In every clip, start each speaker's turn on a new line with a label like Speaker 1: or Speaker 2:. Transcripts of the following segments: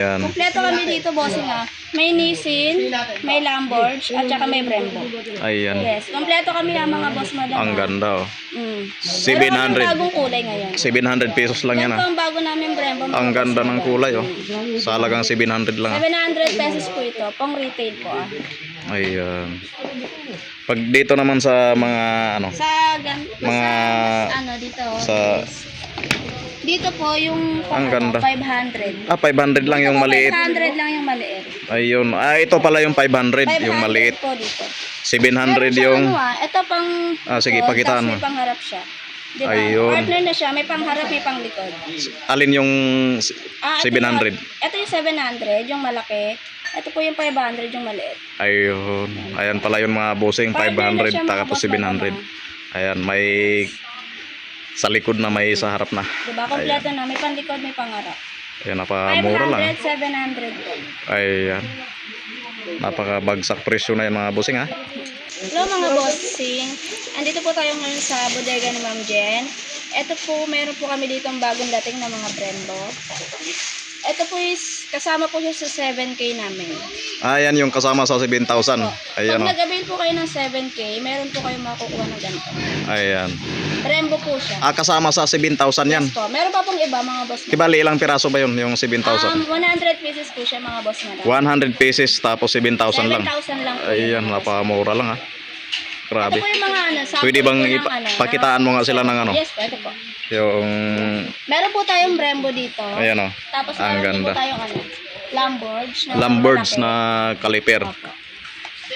Speaker 1: Yan.
Speaker 2: Kompleto kami dito, bossing ha. May Nissin, may Lamborghini, at saka may Brembo.
Speaker 1: Ayan.
Speaker 2: Yes, kompleto kami ha, mga boss madam.
Speaker 1: Ang ganda oh.
Speaker 2: Mm.
Speaker 1: 700.
Speaker 2: Bagong kulay ngayon.
Speaker 1: 700 pesos lang yan
Speaker 2: Ito
Speaker 1: ah.
Speaker 2: ang bago namin Brembo. mga
Speaker 1: Ang
Speaker 2: boss
Speaker 1: ganda ng
Speaker 2: madam.
Speaker 1: kulay oh. Sa halagang 700 lang ah.
Speaker 2: 700 pesos po ito, pang retail po ah.
Speaker 1: Ayan. Pag dito naman sa mga ano, mga
Speaker 2: dito.
Speaker 1: sa
Speaker 2: Dito po yung
Speaker 1: ang ganda.
Speaker 2: 500.
Speaker 1: 500 lang yung maliit.
Speaker 2: 500 lang yung maliit.
Speaker 1: Ayun. Ito pala yung 500 yung maliit.
Speaker 2: po dito.
Speaker 1: 700
Speaker 2: Meron siyang
Speaker 1: yung
Speaker 2: ito pang
Speaker 1: sige, pakitaan mo.
Speaker 2: May pangharap siya. Diba?
Speaker 1: Ayun.
Speaker 2: Partner na siya, may pangharap, may panglikod.
Speaker 1: Alin yung
Speaker 2: Ito
Speaker 1: 700?
Speaker 2: Ito yung 700, yung malaki. Ito po yung 500, yung maliit.
Speaker 1: Ayun. Ayan pala yung mga bossing 500 tapos 700. Ayan, may sa likod na may sa harap na.
Speaker 2: Diba? Kompleto na, may panlikod, may pangharap.
Speaker 1: Ayan, napakamura lang.
Speaker 2: 500, 700 po.
Speaker 1: Ayan. Napakabagsak presyo na yan mga bossing ha.
Speaker 2: Hello mga bossing. Andito po tayo ngayon sa bodega ni Ma'am Jen. Ito po, meron po kami dito ang bagong dating na mga Brembo. Ito po is, kasama po siya sa 7K namin.
Speaker 1: Ayan yung kasama sa 7,000. Ayan
Speaker 2: Pag
Speaker 1: o.
Speaker 2: nag-avail po kayo ng 7K, meron po kayong makukuha ng ganito.
Speaker 1: Ayan.
Speaker 2: Brembo po siya.
Speaker 1: Kasama sa 7,000 yan.
Speaker 2: Yes po. Meron pa pong iba mga boss.
Speaker 1: Ibali ilang piraso ba yun yung 7,000?
Speaker 2: 100 pieces po siya mga boss na.
Speaker 1: 100 pieces tapos 7,000 lang.
Speaker 2: 7,000 lang po.
Speaker 1: Ayan, napakamura lang ha. Grabe.
Speaker 2: Ito po yung mga sample
Speaker 1: Pwede bang
Speaker 2: po ng
Speaker 1: pakitaan mo nga sila ng ano?
Speaker 2: Yes po, ito po.
Speaker 1: Yung
Speaker 2: Meron po tayong Brembo dito.
Speaker 1: ayan o.
Speaker 2: Tapos
Speaker 1: Ang
Speaker 2: meron po
Speaker 1: ganda.
Speaker 2: tayong
Speaker 1: Lamborghini na caliper.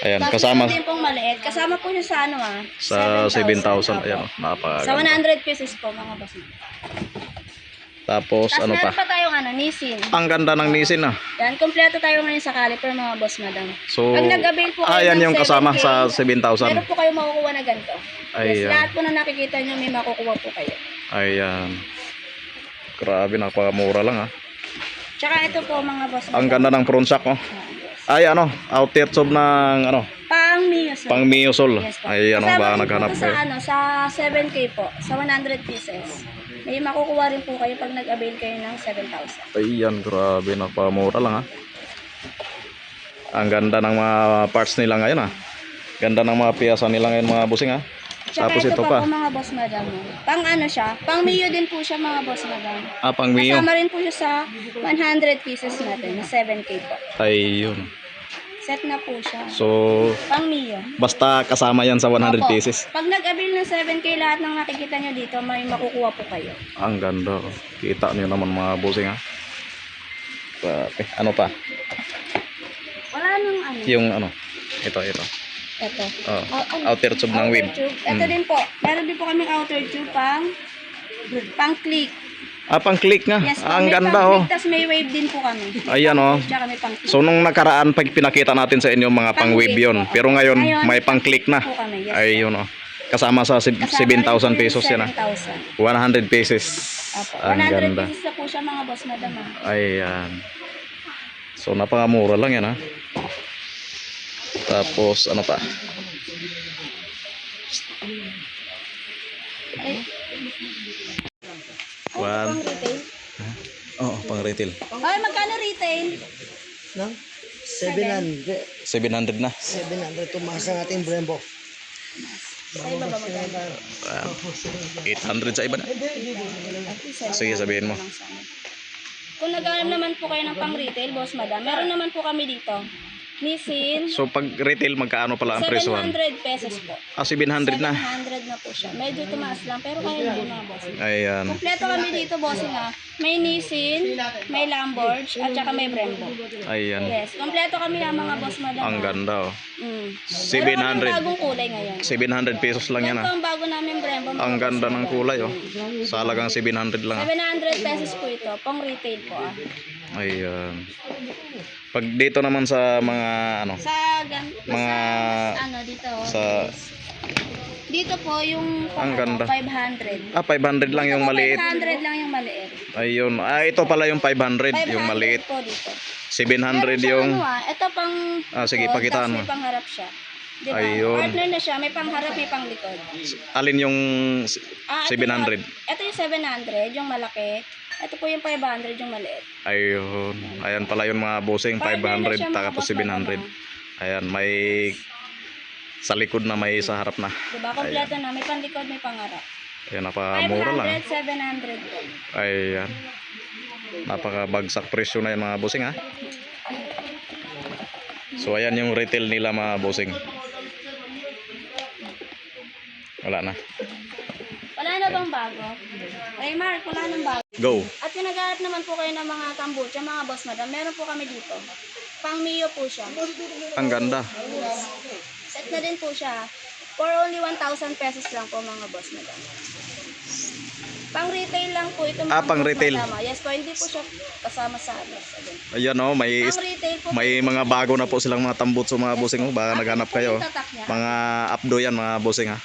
Speaker 1: Ayan,
Speaker 2: Tapos
Speaker 1: kasama
Speaker 2: meron din pong maliit. Kasama po siya sa
Speaker 1: sa 7,000. Ayan o,
Speaker 2: Sa
Speaker 1: napakaganda.
Speaker 2: 100 pieces po mga boss.
Speaker 1: Tapos
Speaker 2: Tapos
Speaker 1: ano
Speaker 2: meron
Speaker 1: pa?
Speaker 2: pa tayong Nissin.
Speaker 1: Ang ganda ng Nissin ah.
Speaker 2: Yan, kompleto tayo ngayon sa caliper mga boss madam.
Speaker 1: So,
Speaker 2: Pag nag-avail po kayo
Speaker 1: ayan
Speaker 2: ng
Speaker 1: yung kasama
Speaker 2: 7K,
Speaker 1: sa 7,000.
Speaker 2: meron po kayo makukuha na ganito. Yes,
Speaker 1: Ayan.
Speaker 2: lahat po na nakikita nyo may makukuha po kayo.
Speaker 1: Ayan. Grabe, napakamura lang ah.
Speaker 2: Tsaka ito po mga boss
Speaker 1: Ang
Speaker 2: madam.
Speaker 1: ganda ng front shock oh. Ay ano, outer tube ng ano,
Speaker 2: Pang Mio sir.
Speaker 1: pang Mio Sol.
Speaker 2: Yes po.
Speaker 1: Ay ano,
Speaker 2: Kasama
Speaker 1: baka
Speaker 2: rin po
Speaker 1: naghanap
Speaker 2: ito
Speaker 1: kayo.
Speaker 2: sa 7K po, sa 100 pieces. May makukuha rin po kayo pag nag-avail kayo ng 7,000.
Speaker 1: Ayan, grabe, napakamura lang ah. Ang ganda ng mga parts nila ngayon ah. Ganda ng mga piyasa nila ngayon mga busing ah.
Speaker 2: Tsaka
Speaker 1: Tapos ito
Speaker 2: ito
Speaker 1: pa.
Speaker 2: po mga boss madam. Pang siya, pang Mio din po siya mga boss madam.
Speaker 1: Pang Mio.
Speaker 2: Kasama rin po siya sa 100 pieces natin, na 7K po.
Speaker 1: Ayun.
Speaker 2: Set na po siya.
Speaker 1: So,
Speaker 2: Pang Mio.
Speaker 1: basta kasama yan sa 100
Speaker 2: Opo.
Speaker 1: pieces.
Speaker 2: Pag nag-avail ng 7K, lahat ng nakikita nyo dito, may makukuha po kayo.
Speaker 1: Ang ganda oh. Kita niyo naman mga busing ah. Grabe. Ano pa?
Speaker 2: Wala nang
Speaker 1: Yung ano, ito.
Speaker 2: Ito.
Speaker 1: Oh, outer tube ng wave.
Speaker 2: Outer tube. Ito din po. Meron din po kaming outer tube pang click.
Speaker 1: Pang click nga.
Speaker 2: Yes, po,
Speaker 1: Ang
Speaker 2: may
Speaker 1: ganda
Speaker 2: pang
Speaker 1: oh.
Speaker 2: click, tas may wave din po kami.
Speaker 1: Ayan oh.
Speaker 2: Tsaka may pang click.
Speaker 1: So nung nakaraan pag pinakita natin sa inyo mga pang wave yon,
Speaker 2: po.
Speaker 1: pero ngayon may pang click na.
Speaker 2: Po kami. Yes,
Speaker 1: Ayun oh. Kasama sa 7,000 pesos yan ah.
Speaker 2: 7,000.
Speaker 1: 100 pesos.
Speaker 2: Apo.
Speaker 1: Ang
Speaker 2: 100
Speaker 1: ganda.
Speaker 2: pieces na po siya mga boss madam.
Speaker 1: Ayan. So napakamura lang yan ha. Tapos ano pa?
Speaker 2: Ay,
Speaker 1: One.
Speaker 2: pang retail.
Speaker 1: Oh, pang retail.
Speaker 2: Ay, magkano retail?
Speaker 3: No? 700.
Speaker 1: 700 na.
Speaker 3: 700 tumaas ang ating Brembo.
Speaker 2: Sa iba ba magkano?
Speaker 1: 800 sa iba na. Sige, sabihin mo.
Speaker 2: Kung nag-aalam naman po kayo ng pang retail, boss madam, meron naman po kami dito. Nissin,
Speaker 1: So pag retail magkaano pala ang presyohan?
Speaker 2: 700 pesos po.
Speaker 1: 700 na.
Speaker 2: 700 na po siya. Medyo tumaas lang, pero kaya na yun mga boss.
Speaker 1: Ayan.
Speaker 2: Kompleto kami dito, bossing ha. May Nissin, may Lamborghini, at saka may Brembo.
Speaker 1: Ayan.
Speaker 2: Yes, kompleto kami ha mga boss madam.
Speaker 1: Ang ganda oh.
Speaker 2: Mm.
Speaker 1: 700.
Speaker 2: Meron kaming bagong kulay ngayon.
Speaker 1: 700 pesos lang yan
Speaker 2: Ito
Speaker 1: ah.
Speaker 2: ang bago namin Brembo. mga
Speaker 1: Ang
Speaker 2: boss
Speaker 1: ganda ng
Speaker 2: madam.
Speaker 1: kulay oh. Sa halagang 700 lang ah.
Speaker 2: 700 pesos po ito, pang retail po ah.
Speaker 1: Ayan. Pag dito naman sa mga ano, mga
Speaker 2: dito.
Speaker 1: sa
Speaker 2: Dito po yung
Speaker 1: Ang ganda.
Speaker 2: 500.
Speaker 1: 500 lang yung maliit.
Speaker 2: 500 lang yung maliit.
Speaker 1: Ayun. Ito pala yung 500 yung
Speaker 2: 500
Speaker 1: maliit.
Speaker 2: po dito.
Speaker 1: 700
Speaker 2: Meron siyang
Speaker 1: yung
Speaker 2: ito pang
Speaker 1: sige,
Speaker 2: likod,
Speaker 1: pakitaan
Speaker 2: tas
Speaker 1: mo.
Speaker 2: may pangharap siya. Di ba?
Speaker 1: Ayun.
Speaker 2: Partner na siya, may pangharap, may panglikod.
Speaker 1: Alin yung
Speaker 2: Ito
Speaker 1: 700?
Speaker 2: Ito yung 700, yung malaki. Ito po yung 500, yung maliit.
Speaker 1: Ayun. Ayan pala yung mga bossing,
Speaker 2: Partner na
Speaker 1: 500
Speaker 2: siya, mga
Speaker 1: tapos
Speaker 2: boss
Speaker 1: 700.
Speaker 2: madam.
Speaker 1: Ayan, may sa likod na, may sa harap na.
Speaker 2: Diba? Kompleto na. May panlikod, may pangharap.
Speaker 1: Ayan, napakamura lang.
Speaker 2: 500, 700 po.
Speaker 1: Ayan. Napakabagsak presyo na yan mga bossing ha. So ayan yung retail nila mga bossing. Wala na.
Speaker 2: Wala na bang bago? Ay Mark, wala nang bago.
Speaker 1: Go.
Speaker 2: At kung naghahanap naman po kayo ng mga kombucha, mga boss madam, meron po kami dito. Pang Mio po siya.
Speaker 1: Ang ganda.
Speaker 2: Set na din po siya. For only 1,000 pesos lang po mga boss madam. Pang retail lang po ito mga
Speaker 1: Pang
Speaker 2: boss
Speaker 1: retail.
Speaker 2: madam. Yes po, hindi po siya kasama sa ano.
Speaker 1: Ayan oh, may
Speaker 2: Pang retail po.
Speaker 1: may mga bago na po silang mga tambutso mga bossing oh. Baka naghanap kayo. Mga updo yan mga bossing ha.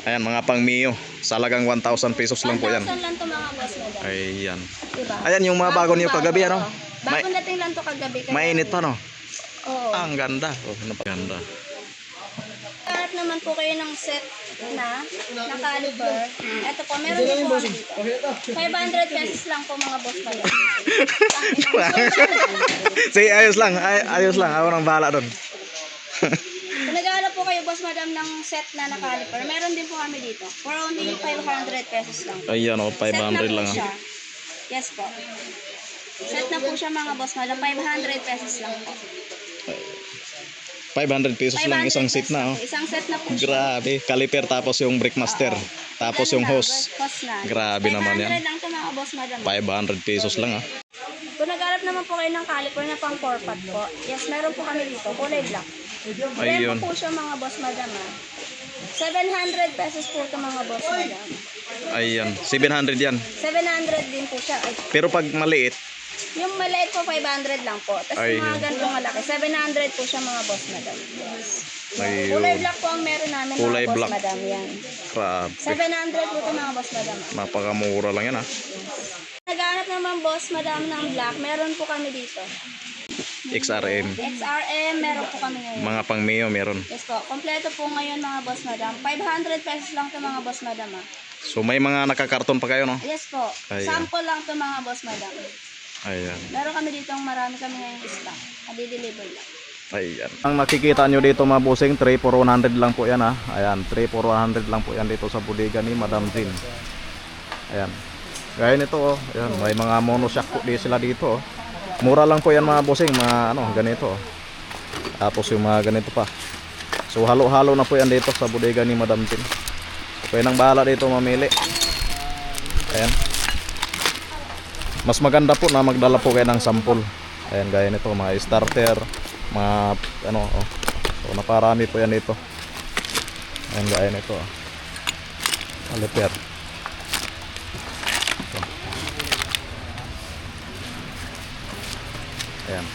Speaker 1: Ayan, mga pang Mio. Salagang 1,000 pesos lang po yan.
Speaker 2: 1,000 lang to mga boss madam.
Speaker 1: Ayan.
Speaker 2: Diba?
Speaker 1: Ayan yung mga bago niyo kagabi ano.
Speaker 2: Bagong dating lang to kagabi.
Speaker 1: Mainit pa no.
Speaker 2: Oo.
Speaker 1: Ang ganda. Oh, napakaganda.
Speaker 2: Harap naman po kayo ng set na caliper. Ito po, meron din po kami dito. 500 pesos lang po mga boss madam.
Speaker 1: Sige, ayos lang. Ayos lang. Ako nang bahala doon.
Speaker 2: Kung nag-aalap po kayo boss madam ng set na caliper, meron din po kami dito. For only 500 pesos lang.
Speaker 1: Ayan oh, 500 lang
Speaker 2: Siya.
Speaker 1: ah.
Speaker 2: Yes po. Set na po siya mga boss madam. 500 pesos lang po.
Speaker 1: 500 pesos lang
Speaker 2: 500
Speaker 1: isang set
Speaker 2: pesos
Speaker 1: na oh.
Speaker 2: lang po. Isang set na po siya.
Speaker 1: Grabe, caliper tapos yung Brickmaster, tapos
Speaker 2: Ganun
Speaker 1: yung
Speaker 2: na,
Speaker 1: hose.
Speaker 2: hose na.
Speaker 1: Grabe naman yan.
Speaker 2: 500 lang to mga boss madam.
Speaker 1: 500 pesos lang ah.
Speaker 2: Kung nag-aalap naman po kayo ng caliper na pang 4-pot po, yes, meron po kami dito, kulay black.
Speaker 1: Ayun.
Speaker 2: Brembo po siya mga boss madam ha. 700 pesos po ito mga boss madam.
Speaker 1: Ayan, 700 yan.
Speaker 2: 700 din po siya. Ay,
Speaker 1: Pero pag maliit,
Speaker 2: yung maliit po 500 lang po. Tapos
Speaker 1: Ayun.
Speaker 2: yung mga ganitong malaki, 700 po siya mga boss madam. Yes.
Speaker 1: ayun.
Speaker 2: Kulay black po ang meron namin
Speaker 1: Kulay
Speaker 2: mga boss
Speaker 1: black.
Speaker 2: madam yan.
Speaker 1: Grabe.
Speaker 2: 700 po ito mga boss madam.
Speaker 1: Napakamura lang yan ah.
Speaker 2: Naghahanap naman boss madam ng black, meron po kami dito.
Speaker 1: XRM.
Speaker 2: XRM, meron po kami ngayon.
Speaker 1: Mga pang Mio meron.
Speaker 2: Yes po, kompleto po ngayon mga boss madam. 500 pesos lang to mga boss madam ha.
Speaker 1: So may mga nakakarton pa kayo no?
Speaker 2: Yes po,
Speaker 1: Ayan.
Speaker 2: sample lang to mga boss madam.
Speaker 1: Ayan.
Speaker 2: Meron kami dito, marami kami ngayon stock. Adi-deliver lang.
Speaker 1: Ayan. Ang nakikita nyo dito mga bossing, 3 for 100 lang po yan ha. Ayan, 3 for 100 lang po yan dito sa bodega ni Madam Jean. Ayan. Gaya nito oh. Ayan, may mga monoshock po di sila dito oh. Mura lang po yan mga bossing, mga ano, ganito oh. Tapos yung mga ganito pa. So halo-halo na po yan dito sa bodega ni Madam Jean. So kayo nang bahala dito mamili. Ayan. Mas maganda po na magdala po kayo ng sample. Ayan, gaya nito mga starter, mga ano oh. So naparami po yan dito. Ayan, gaya nito oh. Caliper. So. Ayan.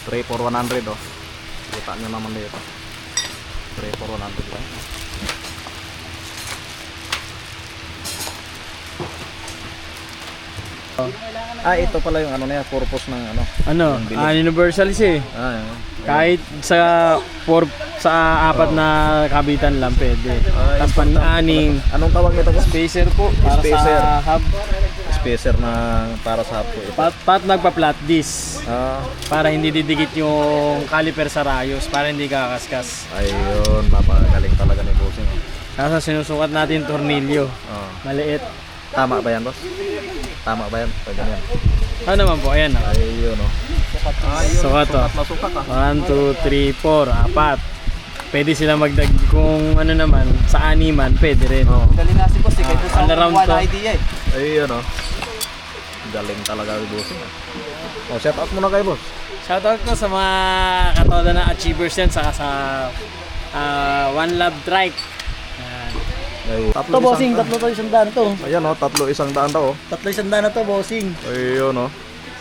Speaker 1: 3 for 100 oh. Kita nyo naman dito. 3 for 100 lang. Ito pala yung ano niya, purpose ng ano.
Speaker 4: Ano,
Speaker 1: Yung bilis.
Speaker 4: universal siya eh.
Speaker 1: Yan.
Speaker 4: Kahit sa apat na kabitan lang pwede. Tapos pan-aning
Speaker 1: Anong tawag nito ko?
Speaker 4: spacer po para
Speaker 1: Spacer.
Speaker 4: sa hub.
Speaker 1: Spacer na para sa hapto ito.
Speaker 4: Pat nagpa-flat disc
Speaker 1: Ah,
Speaker 4: para hindi didikit yung caliper sa rayos, para hindi kakaskas.
Speaker 1: ayun, napakagaling talaga ni Bossing.
Speaker 4: Tapos sinusukat natin tornilyo.
Speaker 1: Oh.
Speaker 4: Maliit.
Speaker 1: Tama ba yan, boss? Tama ba yan? Pwede yan.
Speaker 4: Ano naman po, ayan oh.
Speaker 1: Ayun, oh. Ayun,
Speaker 4: Sukat, oh.
Speaker 1: na sukat ah.
Speaker 4: 1, 2, 3, 4, 4. Pwede sila magdag kung ano naman, sa animan, pwede rin.
Speaker 1: Oh.
Speaker 3: Galing nga si boss, eh. Kahit
Speaker 4: all around to.
Speaker 3: idea eh.
Speaker 1: Ayun, oh. Galing talaga ni Bossing. Oh, shout out muna kay boss.
Speaker 4: Shoutout ko sa mga katoda na achievers yan, saka sa One Love Trike. Ayan.
Speaker 1: Ayun.
Speaker 3: Ito bossing, tatlo to isang daan to.
Speaker 1: Ayan, oh, 300 daw, oh.
Speaker 3: Tatlo isang daan na to bossing.
Speaker 1: Ayun, oh.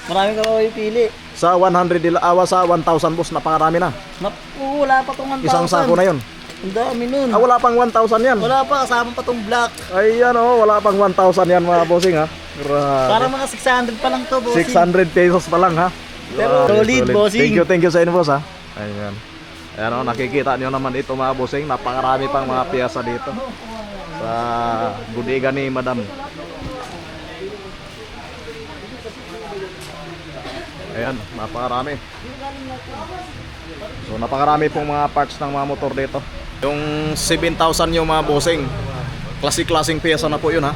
Speaker 3: Marami ka pa pili.
Speaker 1: Sa 100 sa 1,000 boss, napakarami na.
Speaker 3: Naku, wala pa tong 1,000.
Speaker 1: Isang sako na yun.
Speaker 3: Ang dami nun.
Speaker 1: Wala pang 1,000 yan.
Speaker 3: Wala pa, kasama pa tong black.
Speaker 1: Ayan, oh, wala pang 1,000 yan mga bossing ha. Grabe.
Speaker 3: Para mga 600 pa lang to bossing.
Speaker 1: 600 pesos pa lang ha.
Speaker 3: Pero
Speaker 1: Grabe,
Speaker 3: solid, bossing.
Speaker 1: Thank you sa inyo boss ha. Ayan. Ayan o, nakikita nyo naman ito mga bossing, napakarami pang mga piyasa dito sa bodega ni Madam. Ayan, napakarami. So napakarami pong mga parts ng mga motor dito. Yung 7,000 yung mga bossing, klasik-klasing piyesa na po yun ha.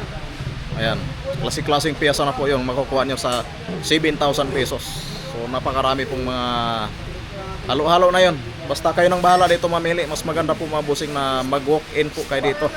Speaker 1: Ayan, klasik-klasing piyesa na po yung makukuha nyo sa 7,000 pesos. So napakarami pong mga halo-halo na yun. Basta kayo nang bahala dito mamili. Mas maganda po mga bossing na mag-walk-in po kayo dito.